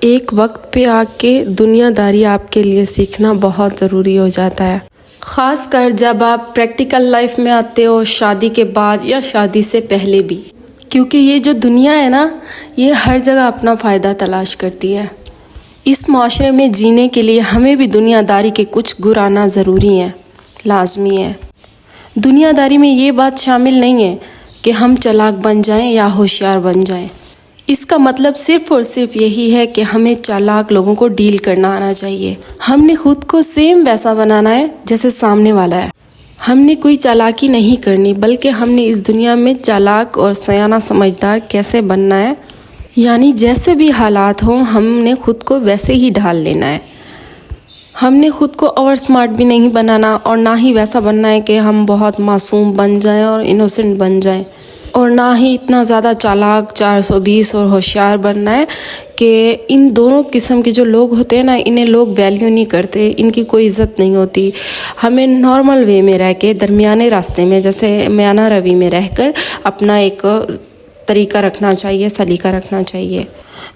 ایک وقت پہ آ کے دنیا داری آپ کے لیے سیکھنا بہت ضروری ہو جاتا ہے، خاص کر جب آپ پریکٹیکل لائف میں آتے ہو، شادی کے بعد یا شادی سے پہلے بھی، کیونکہ یہ جو دنیا ہے نا، یہ ہر جگہ اپنا فائدہ تلاش کرتی ہے۔ اس معاشرے میں جینے کے لیے ہمیں بھی دنیا داری کے کچھ گر آنا ضروری ہے، لازمی ہے۔ دنیا داری میں یہ بات شامل نہیں ہے کہ ہم چالاک بن جائیں یا ہوشیار بن جائیں۔ اس کا مطلب صرف اور صرف یہی ہے کہ ہمیں چالاک لوگوں کو ڈیل کرنا آنا چاہیے۔ ہم نے خود کو سیم ویسا بنانا ہے جیسے سامنے والا ہے۔ ہم نے کوئی چالاکی نہیں کرنی، بلکہ ہم نے اس دنیا میں چالاک اور سیانہ سمجھدار کیسے بننا ہے، یعنی جیسے بھی حالات ہوں ہم نے خود کو ویسے ہی ڈھال لینا ہے۔ ہم نے خود کو اوور سمارٹ بھی نہیں بنانا، اور نہ ہی ویسا بننا ہے کہ ہم بہت معصوم بن جائیں اور انوسنٹ بن جائیں، اور نہ ہی اتنا زیادہ چالاک 420 اور ہوشیار بننا ہے کہ ان دونوں قسم کے جو لوگ ہوتے ہیں نا، انہیں لوگ ویلیو نہیں کرتے، ان کی کوئی عزت نہیں ہوتی۔ ہمیں نارمل وے میں رہ کے، درمیانے راستے میں، جیسے میانہ روی میں رہ کر اپنا ایک طریقہ رکھنا چاہیے، سلیقہ رکھنا چاہیے۔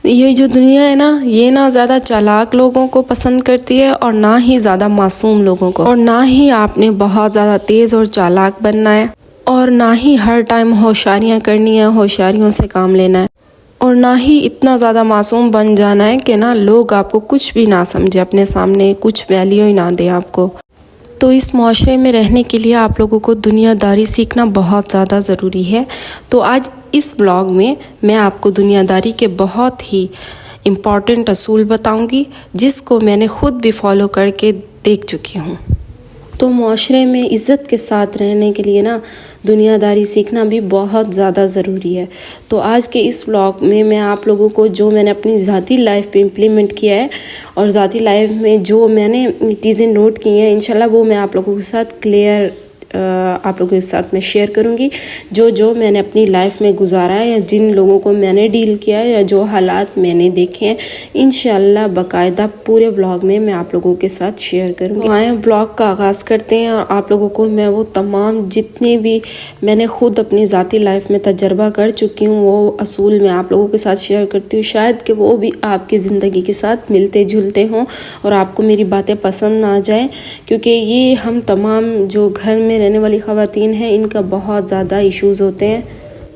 یہ جو دنیا ہے نا، یہ نہ زیادہ چالاک لوگوں کو پسند کرتی ہے اور نہ ہی زیادہ معصوم لوگوں کو، اور نہ ہی آپ نے بہت زیادہ تیز اور چالاک بننا ہے، اور نہ ہی ہر ٹائم ہوشیاریاں کرنی ہے، ہوشیاریوں سے کام لینا ہے، اور نہ ہی اتنا زیادہ معصوم بن جانا ہے کہ نا لوگ آپ کو کچھ بھی نہ سمجھے، اپنے سامنے کچھ ویلیو ہی نہ دیں آپ کو۔ تو اس معاشرے میں رہنے کے لیے آپ لوگوں کو دنیا داری سیکھنا بہت زیادہ ضروری ہے۔ تو آج اس بلاگ میں آپ کو دنیا داری کے بہت ہی امپورٹنٹ اصول بتاؤں گی، جس کو میں نے خود بھی فالو کر کے دیکھ چکی ہوں۔ تو معاشرے میں عزت کے ساتھ رہنے کے لیے نا دنیا داری سیکھنا بھی بہت زیادہ ضروری ہے۔ تو آج کے اس ولاگ میں آپ لوگوں کو جو میں نے اپنی ذاتی لائف پہ امپلیمنٹ کیا ہے، اور ذاتی لائف میں جو میں نے چیزیں نوٹ کی ہیں، انشاءاللہ وہ میں آپ لوگوں کے ساتھ کلیئر آپ لوگوں کے ساتھ میں شیئر کروں گی۔ جو میں نے اپنی لائف میں گزارا ہے، یا جن لوگوں کو میں نے ڈیل کیا ہے، یا جو حالات میں نے دیکھے ہیں، انشاءاللہ باقاعدہ پورے ولاگ میں آپ لوگوں کے ساتھ شیئر کروں گی۔ آئیں ولاگ کا آغاز کرتے ہیں، اور آپ لوگوں کو میں وہ تمام جتنے بھی میں نے خود اپنی ذاتی لائف میں تجربہ کر چکی ہوں، وہ اصول میں آپ لوگوں کے ساتھ شیئر کرتی ہوں۔ شاید کہ وہ بھی آپ کی زندگی کے ساتھ ملتے جلتے ہوں اور آپ کو میری باتیں پسند نہ جائیں، کیونکہ یہ ہم تمام جو گھر میں رہنے والی خواتین ہیں، ان کا بہت زیادہ ایشوز ہوتے ہیں۔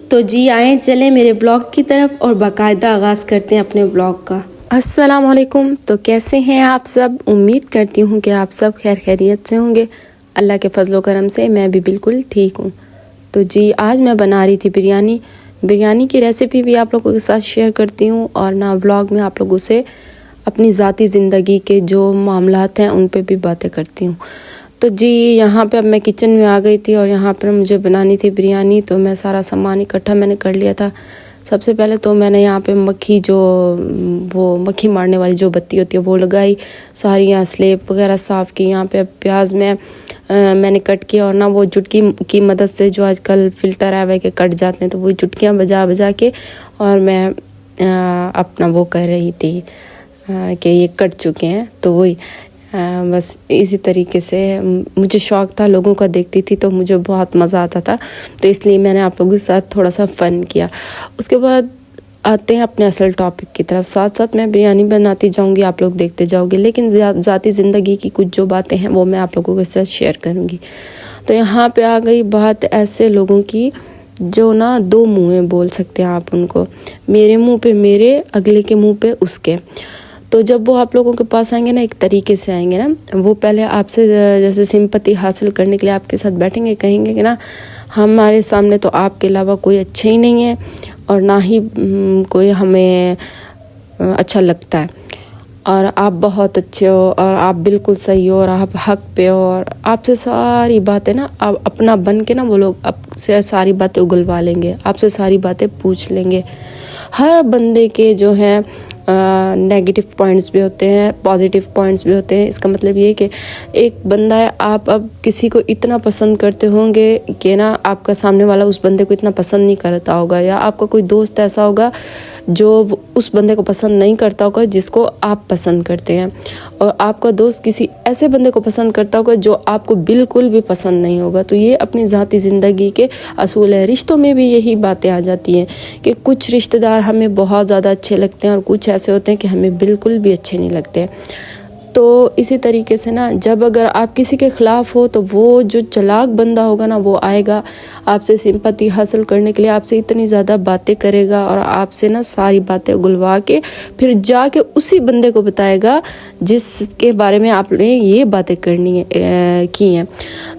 تو جی آئیں چلیں میرے بلاگ کی طرف، اور باقاعدہ آغاز کرتے ہیں اپنے بلاگ کا۔ السلام علیکم، تو کیسے ہیں آپ سب؟ امید کرتی ہوں کہ آپ سب خیر خیریت سے ہوں گے۔ اللہ کے فضل و کرم سے میں بھی بالکل ٹھیک ہوں۔ تو جی آج میں بنا رہی تھی بریانی کی ریسیپی بھی آپ لوگوں کے ساتھ شیئر کرتی ہوں، اور نہ بلاگ میں آپ لوگوں سے اپنی ذاتی زندگی کے جو معاملات ہیں ان پہ بھی باتیں کرتی ہوں۔ تو جی یہاں پہ اب میں کچن میں آ گئی تھی، اور یہاں پر مجھے بنانی تھی بریانی، تو میں سارا سامان اکٹھا میں نے کر لیا تھا۔ سب سے پہلے تو میں نے یہاں پہ وہ مکھی مارنے والی جو بتی ہوتی ہے وہ لگائی، ساری یہاں سلیب وغیرہ صاف کی۔ یہاں پہ پیاز میں نے کٹ کیا، اور نہ وہ چٹکی کی مدد سے جو آج کل فلٹر ہے وہ کہ کٹ جاتے ہیں، تو وہ چٹکیاں بجا کے، اور میں اپنا وہ کر رہی تھی کہ یہ کٹ چکے ہیں، تو وہی بس اسی طریقے سے مجھے شوق تھا، لوگوں کا دیکھتی تھی تو مجھے بہت مزہ آتا تھا، تو اس لیے میں نے آپ لوگوں کے ساتھ تھوڑا سا فن کیا۔ اس کے بعد آتے ہیں اپنے اصل ٹاپک کی طرف۔ ساتھ ساتھ میں بریانی بناتی جاؤں گی، آپ لوگ دیکھتے جاؤ گے، لیکن ذاتی زندگی کی کچھ جو باتیں ہیں وہ میں آپ لوگوں کے ساتھ شیئر کروں گی۔ تو یہاں پہ آ گئی بات ایسے لوگوں کی جو نا دو منہ ہیں، بول سکتے ہیں آپ ان کو، میرے منہ پہ میرے، اگلے کے منہ پہ اس کے۔ تو جب وہ آپ لوگوں کے پاس آئیں گے نا، ایک طریقے سے آئیں گے نا، وہ پہلے آپ سے جیسے سمپتی حاصل کرنے کے لیے آپ کے ساتھ بیٹھیں گے، کہیں گے کہ نا ہمارے سامنے تو آپ کے علاوہ کوئی اچھا ہی نہیں ہے، اور نہ ہی کوئی ہمیں اچھا لگتا ہے، اور آپ بہت اچھے ہو، اور آپ بالکل صحیح ہو، اور آپ حق پہ ہو، اور آپ سے ساری باتیں نا آپ اپنا بن کے نا وہ لوگ آپ سے ساری باتیں اگلوا لیں گے، آپ سے ساری باتیں پوچھ لیں گے۔ ہر بندے کے جو ہیں نیگیٹو پوائنٹس بھی ہوتے ہیں، پازیٹیو پوائنٹس بھی ہوتے ہیں۔ اس کا مطلب یہ ہے کہ ایک بندہ ہے، آپ اب کسی کو اتنا پسند کرتے ہوں گے کہ نا آپ کا سامنے والا اس بندے کو اتنا پسند نہیں کرتا ہوگا، یا آپ کا کوئی دوست ایسا ہوگا جو اس بندے کو پسند نہیں کرتا ہوگا جس کو آپ پسند کرتے ہیں، اور آپ کا دوست کسی ایسے بندے کو پسند کرتا ہوگا جو آپ کو بالکل بھی پسند نہیں ہوگا۔ تو یہ اپنی ذاتی زندگی کے اصول ہے۔ رشتوں میں بھی یہی باتیں آ جاتی ہیں کہ کچھ رشتہ دار ہمیں بہت زیادہ اچھے لگتے ہیں اور کچھ ایسے ہوتے ہیں کہ ہمیں بالکل بھی اچھے نہیں لگتے۔ تو اسی طریقے سے نا، جب اگر آپ کسی کے خلاف ہو تو وہ جو چلاک بندہ ہوگا نا، وہ آئے گا آپ سے سمپتی حاصل کرنے کے لیے، آپ سے اتنی زیادہ باتیں کرے گا اور آپ سے نا ساری باتیں اگلوا کے پھر جا کے اسی بندے کو بتائے گا جس کے بارے میں آپ نے یہ باتیں کی ہیں۔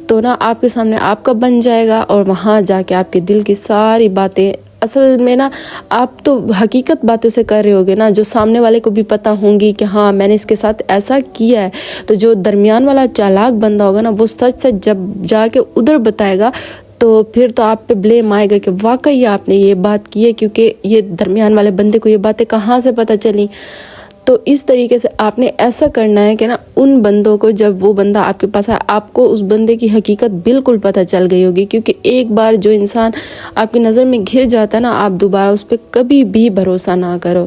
تو نا آپ کے سامنے آپ کا بن جائے گا اور وہاں جا کے آپ کے دل کی ساری باتیں، اصل میں نا آپ تو حقیقت باتوں سے کر رہے ہوگے نا، جو سامنے والے کو بھی پتہ ہوں گی کہ ہاں میں نے اس کے ساتھ ایسا کیا ہے۔ تو جو درمیان والا چالاک بندہ ہوگا نا، وہ سچ جب جا کے ادھر بتائے گا تو پھر تو آپ پہ بلیم آئے گا کہ واقعی آپ نے یہ بات کی ہے، کیونکہ یہ درمیان والے بندے کو یہ باتیں کہاں سے پتہ چلی۔ تو اس طریقے سے آپ نے ایسا کرنا ہے کہ نا ان بندوں کو، جب وہ بندہ آپ کے پاس آئے، آپ کو اس بندے کی حقیقت بالکل پتہ چل گئی ہوگی، کیونکہ ایک بار جو انسان آپ کی نظر میں گھر جاتا ہے نا، آپ دوبارہ اس پہ کبھی بھی بھروسہ نہ کرو۔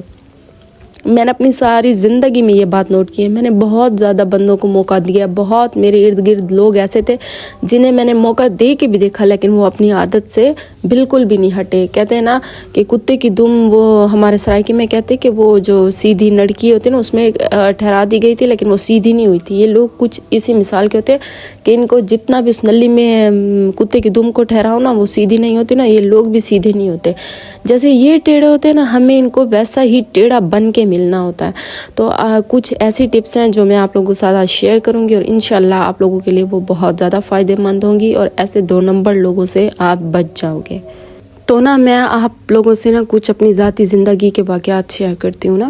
میں نے اپنی ساری زندگی میں یہ بات نوٹ کی ہے، میں نے بہت زیادہ بندوں کو موقع دیا، بہت میرے ارد گرد لوگ ایسے تھے جنہیں میں نے موقع دے کے بھی دیکھا لیکن وہ اپنی عادت سے بالکل بھی نہیں ہٹے۔ کہتے ہیں نا کہ کتے کی دم، وہ ہمارے سرائکی میں کہتے کہ وہ جو سیدھی لڑکی ہوتی ہے نا، اس میں ٹھہرا دی گئی تھی لیکن وہ سیدھی نہیں ہوئی تھی۔ یہ لوگ کچھ اسی مثال کے ہوتے ہیں کہ ان کو جتنا بھی اس نلی میں کتے کی دم کو ٹھہراؤ نا، وہ سیدھی نہیں ہوتی نا، یہ لوگ بھی سیدھے نہیں ہوتے۔ جیسے یہ ٹیڑھے ہوتے ہیں نا، ہمیں ان کو ویسا ہی ٹیڑھا بن کے ملنا ہوتا ہے۔ تو کچھ ایسی ٹپس ہیں جو میں آپ لوگوں کے ساتھ شیئر کروں گی اور انشاءاللہ آپ لوگوں کے لیے وہ بہت زیادہ فائدہ مند ہوں گی اور ایسے 2 نمبر لوگوں سے آپ بچ جاؤ گے۔ تو نا میں آپ لوگوں سے نا کچھ اپنی ذاتی زندگی کے واقعات شیئر کرتی ہوں نا۔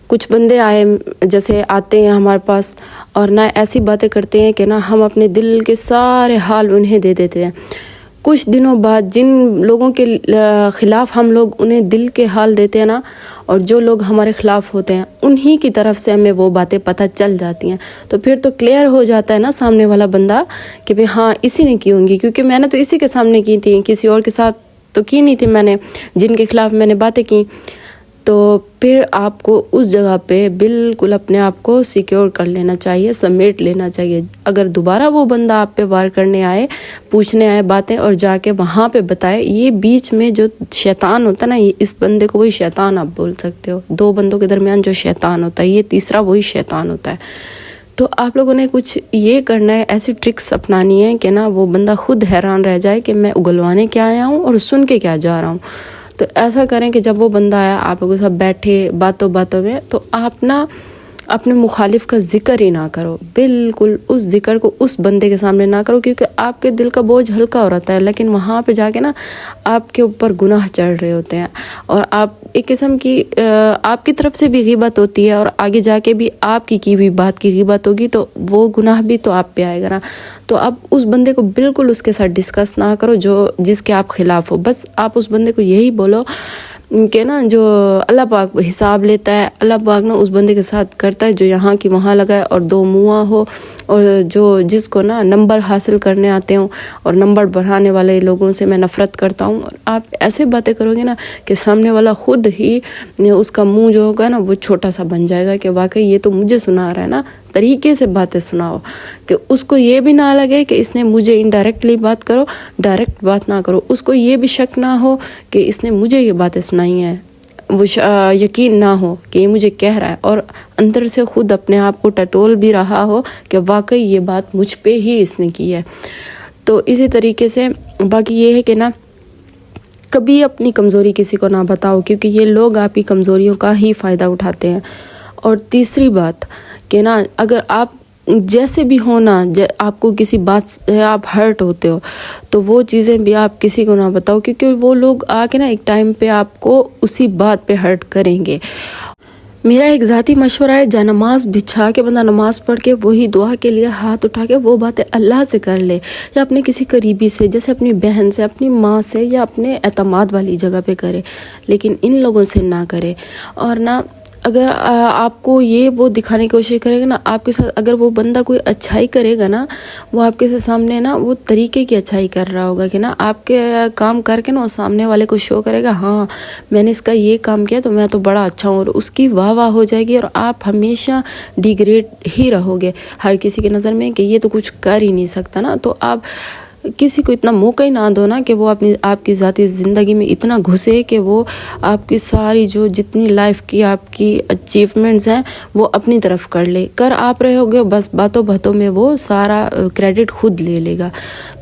کچھ بندے آتے ہیں ہمارے پاس اور نہ ایسی باتیں کرتے ہیں کہ نا ہم اپنے دل کے سارے حال انہیں دے دیتے ہیں۔ کچھ دنوں بعد جن لوگوں کے خلاف ہم لوگ انہیں دل کے حال دیتے ہیں نا، اور جو لوگ ہمارے خلاف ہوتے ہیں انہی کی طرف سے ہمیں وہ باتیں پتہ چل جاتی ہیں۔ تو پھر تو کلیئر ہو جاتا ہے نا سامنے والا بندہ کہ بھئی ہاں اسی نے کی ہوں گی، کیونکہ میں نے تو اسی کے سامنے کی تھی، کسی اور کے ساتھ تو کی نہیں تھی میں نے، جن کے خلاف میں نے باتیں کی۔ تو پھر آپ کو اس جگہ پہ بالکل اپنے آپ کو سیکیور کر لینا چاہیے، سمیٹ لینا چاہیے۔ اگر دوبارہ وہ بندہ آپ پہ وار کرنے آئے، پوچھنے آئے باتیں اور جا کے وہاں پہ بتائے، یہ بیچ میں جو شیطان ہوتا ہے نا، یہ اس بندے کو وہی شیطان آپ بول سکتے ہو۔ 2 بندوں کے درمیان جو شیطان ہوتا ہے، یہ تیسرا وہی شیطان ہوتا ہے۔ تو آپ لوگوں نے کچھ یہ کرنا ہے، ایسی ٹرکس اپنانی ہے کہ نا وہ بندہ خود حیران رہ جائے کہ میں اگلوانے کیا آیا ہوں اور سن کے کیا جا رہا ہوں۔ تو ایسا کریں کہ جب وہ بندہ آیا، آپ لوگوں کے ساتھ بیٹھے باتوں میں، تو آپ نا اپنے مخالف کا ذکر ہی نہ کرو، بالکل اس ذکر کو اس بندے کے سامنے نہ کرو، کیونکہ آپ کے دل کا بوجھ ہلکا ہو رہتا ہے، لیکن وہاں پہ جا کے نا آپ کے اوپر گناہ چڑھ رہے ہوتے ہیں اور آپ ایک قسم کی آپ کی طرف سے بھی غیبت ہوتی ہے اور آگے جا کے بھی آپ کی ہوئی بات کی غیبت ہوگی، تو وہ گناہ بھی تو آپ پہ آئے گا نا۔ تو آپ اس بندے کو بالکل اس کے ساتھ ڈسکس نہ کرو جس کے آپ خلاف ہو، بس آپ اس بندے کو یہی بولو کہ نا جو اللہ پاک حساب لیتا ہے، اللہ پاک نا اس بندے کے ساتھ کرتا ہے جو یہاں کی وہاں لگائے اور 2 منہ ہو، اور جس کو نا نمبر حاصل کرنے آتے ہوں اور نمبر بڑھانے والے لوگوں سے میں نفرت کرتا ہوں۔ اور آپ ایسے باتیں کرو گے نا کہ سامنے والا خود ہی اس کا منہ جو ہوگا نا وہ چھوٹا سا بن جائے گا کہ واقعی یہ تو مجھے سنا رہا ہے نا۔ طریقے سے باتیں سناؤ کہ اس کو یہ بھی نہ لگے کہ اس نے مجھے انڈائریکٹلی بات کرو، ڈائریکٹ بات نہ کرو، اس کو یہ بھی شک نہ ہو کہ اس نے مجھے یہ باتیں سنائی ہیں، وہ یقین نہ ہو کہ یہ مجھے کہہ رہا ہے، اور اندر سے خود اپنے آپ کو ٹٹول بھی رہا ہو کہ واقعی یہ بات مجھ پہ ہی اس نے کی ہے۔ تو اسی طریقے سے باقی یہ ہے کہ نا کبھی اپنی کمزوری کسی کو نہ بتاؤ، کیونکہ یہ لوگ آپ کی کمزوریوں کا ہی فائدہ اٹھاتے ہیں۔ اور تیسری بات کہ نا اگر آپ جیسے بھی ہو نا، آپ کو کسی بات سے آپ ہرٹ ہوتے ہو تو وہ چیزیں بھی آپ کسی کو نہ بتاؤ، کیونکہ وہ لوگ آ کے نا ایک ٹائم پہ آپ کو اسی بات پہ ہرٹ کریں گے۔ میرا ایک ذاتی مشورہ ہے، جا نماز بچھا کے بندہ نماز پڑھ کے وہی دعا کے لیے ہاتھ اٹھا کے وہ باتیں اللہ سے کر لے، یا اپنے کسی قریبی سے، جیسے اپنی بہن سے، اپنی ماں سے، یا اپنے اعتماد والی جگہ پہ کرے، لیکن ان لوگوں سے نہ کرے۔ اور نہ اگر آپ کو یہ وہ دکھانے کی کوشش کرے گا نا آپ کے ساتھ، اگر وہ بندہ کوئی اچھائی کرے گا نا، وہ آپ کے سامنے نا وہ طریقے کی اچھائی کر رہا ہوگا کہ نا آپ کے کام کر کے نا وہ سامنے والے کو شو کرے گا، ہاں میں نے اس کا یہ کام کیا تو میں تو بڑا اچھا ہوں، اور اس کی واہ واہ ہو جائے گی، اور آپ ہمیشہ ڈیگریڈ ہی رہو گے ہر کسی کے نظر میں کہ یہ تو کچھ کر ہی نہیں سکتا نا۔ تو آپ کسی کو اتنا موقع ہی نہ دو نا کہ وہ آپ کی ذاتی زندگی میں اتنا گھسے کہ وہ آپ کی ساری جو جتنی لائف کی آپ کی اچیومنٹس ہیں وہ اپنی طرف کر لے کر آپ رہے ہوگے، بس باتوں باتوں میں وہ سارا کریڈٹ خود لے لے گا۔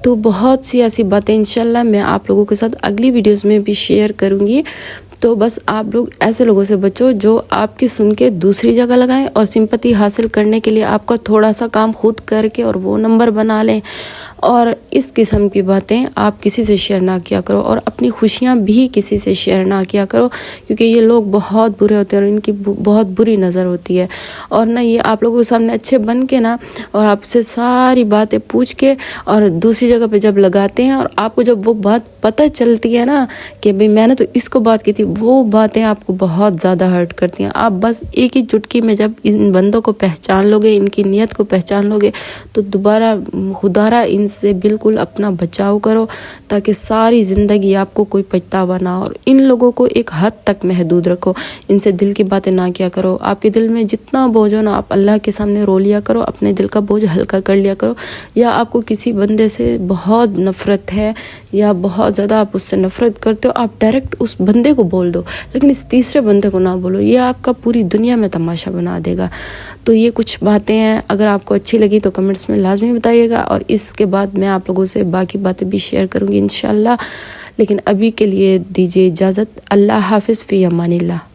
تو بہت سی ایسی باتیں انشاءاللہ میں آپ لوگوں کے ساتھ اگلی ویڈیوز میں بھی شیئر کروں گی۔ تو بس آپ لوگ ایسے لوگوں سے بچو جو آپ کی سن کے دوسری جگہ لگائیں اور سمپتی حاصل کرنے کے لیے آپ کا تھوڑا سا کام خود کر کے اور وہ نمبر بنا لیں، اور اس قسم کی باتیں آپ کسی سے شیئر نہ کیا کرو، اور اپنی خوشیاں بھی کسی سے شیئر نہ کیا کرو، کیونکہ یہ لوگ بہت برے ہوتے ہیں اور ان کی بہت بری نظر ہوتی ہے۔ اور نہ یہ آپ لوگوں کے سامنے اچھے بن کے نا اور آپ سے ساری باتیں پوچھ کے اور دوسری جگہ پہ جب لگاتے ہیں، اور آپ کو جب وہ بات پتہ چلتی ہے نا کہ بھئی میں نے تو اس کو بات کی تھی، وہ باتیں آپ کو بہت زیادہ ہرٹ کرتی ہیں۔ آپ بس ایک ہی چٹکی میں جب ان بندوں کو پہچان لو گے، ان کی نیت کو پہچان لو گے، تو دوبارہ خدارہ ان سے بالکل اپنا بچاؤ کرو، تاکہ ساری زندگی آپ کو کوئی پچھتاوا نہ ہو۔ اور ان لوگوں کو ایک حد تک محدود رکھو، ان سے دل کی باتیں نہ کیا کرو۔ آپ کے دل میں جتنا بوجھ ہو نا آپ اللہ کے سامنے رو لیا کرو، اپنے دل کا بوجھ ہلکا کر لیا کرو۔ یا آپ کو کسی بندے سے بہت نفرت ہے یا بہت زیادہ آپ اس سے نفرت کرتے ہو، آپ ڈائریکٹ اس بندے کو بول دو، لیکن اس تیسرے بندے کو نہ بولو، یہ آپ کا پوری دنیا میں تماشا بنا دے گا۔ تو یہ کچھ باتیں ہیں، اگر آپ کو اچھی لگی تو کمنٹس میں لازمی بتائیے گا، اور اس کے بعد میں آپ لوگوں سے باقی باتیں بھی شیئر کروں گی انشاءاللہ۔ لیکن ابھی کے لیے دیجیے اجازت، اللہ حافظ، فی امان اللہ۔